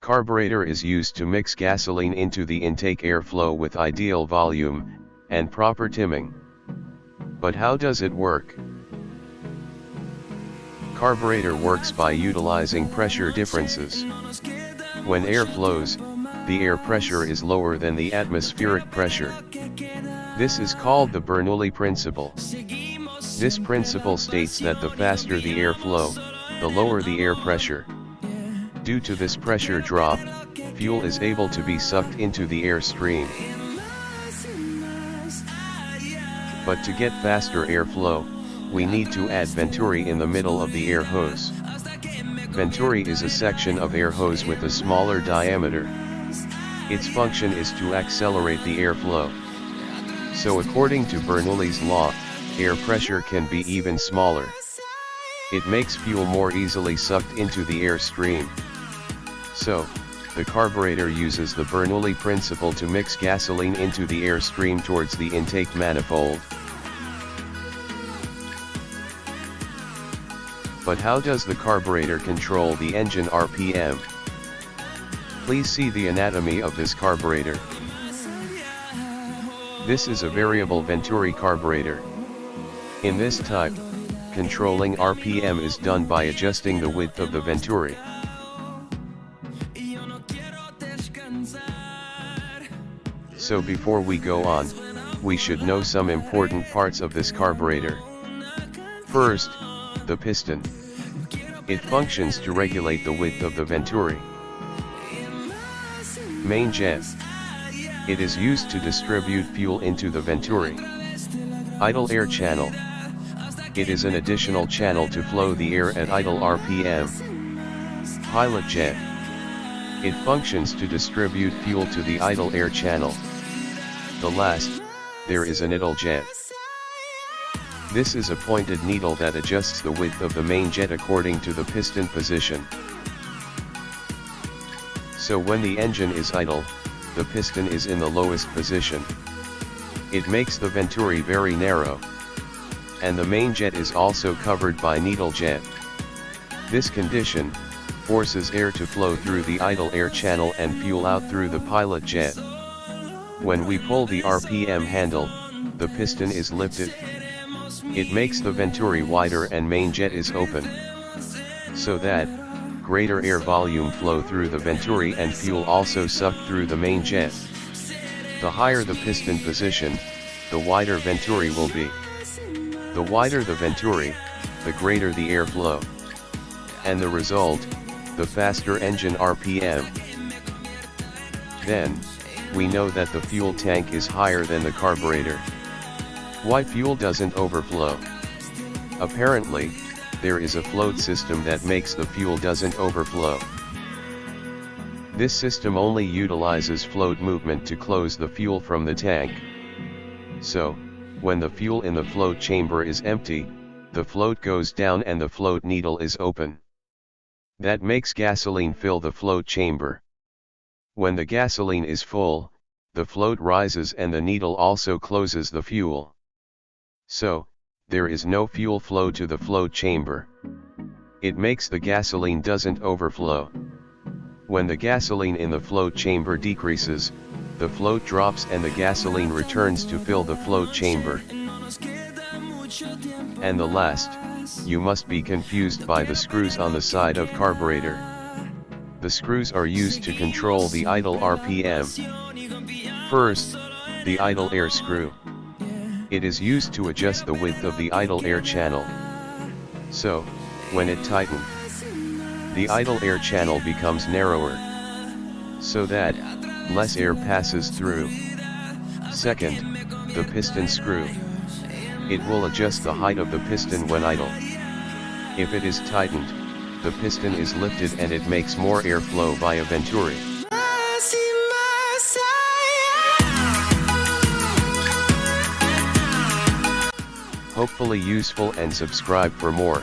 Carburetor is used to mix gasoline into the intake airflow with ideal volume and proper timing. But how does it work? Carburetor works by utilizing pressure differences. When air flows, the air pressure is lower than the atmospheric pressure. This is called the Bernoulli principle. This principle states that the faster the air flow, the lower the air pressure. Due to this pressure drop, fuel is able to be sucked into the air stream. But to get faster airflow, we need to add venturi in the middle of the air hose. Venturi is a section of air hose with a smaller diameter. Its function is to accelerate the airflow. So according to Bernoulli's law, air pressure can be even smaller. It makes fuel more easily sucked into the air stream. So, the carburetor uses the Bernoulli principle to mix gasoline into the air stream towards the intake manifold. But how does the carburetor control the engine RPM? Please see the anatomy of this carburetor. This is a variable venturi carburetor. In this type, controlling RPM is done by adjusting the width of the venturi. So before we go on, we should know some important parts of this carburetor. First, the piston. It functions to regulate the width of the venturi. Main jet. It is used to distribute fuel into the venturi. Idle air channel. It is an additional channel to flow the air at idle RPM. Pilot jet. It functions to distribute fuel to the idle air channel. The last, there is an idle jet. This is a pointed needle that adjusts the width of the main jet according to the piston position. So when the engine is idle, the piston is in the lowest position. It makes the venturi very narrow. And the main jet is also covered by needle jet. This condition forces air to flow through the idle air channel and fuel out through the pilot jet. When we pull the RPM handle, the piston is lifted. It makes the venturi wider and main jet is open. So that greater air volume flow through the venturi and fuel also sucked through the main jet. The higher the piston position, the wider venturi will be. The wider the venturi, the greater the air flow. And the result, the faster engine RPM. Then, we know that the fuel tank is higher than the carburetor. Why fuel doesn't overflow? Apparently, there is a float system that makes the fuel doesn't overflow. This system only utilizes float movement to close the fuel from the tank. So, when the fuel in the float chamber is empty, the float goes down and the float needle is open. That makes gasoline fill the float chamber. When the gasoline is full, the float rises and the needle also closes the fuel. So, there is no fuel flow to the float chamber. It makes the gasoline doesn't overflow. When the gasoline in the float chamber decreases, the float drops and the gasoline returns to fill the float chamber. And the last, you must be confused by the screws on the side of carburetor. The screws are used to control the idle RPM. First, the idle air screw. It is used to adjust the width of the idle air channel. So, when it tightens, the idle air channel becomes narrower, so that less air passes through. Second, the piston screw. It will adjust the height of the piston when idle. If it is tightened, the piston is lifted and it makes more airflow via venturi. Hopefully useful, and subscribe for more.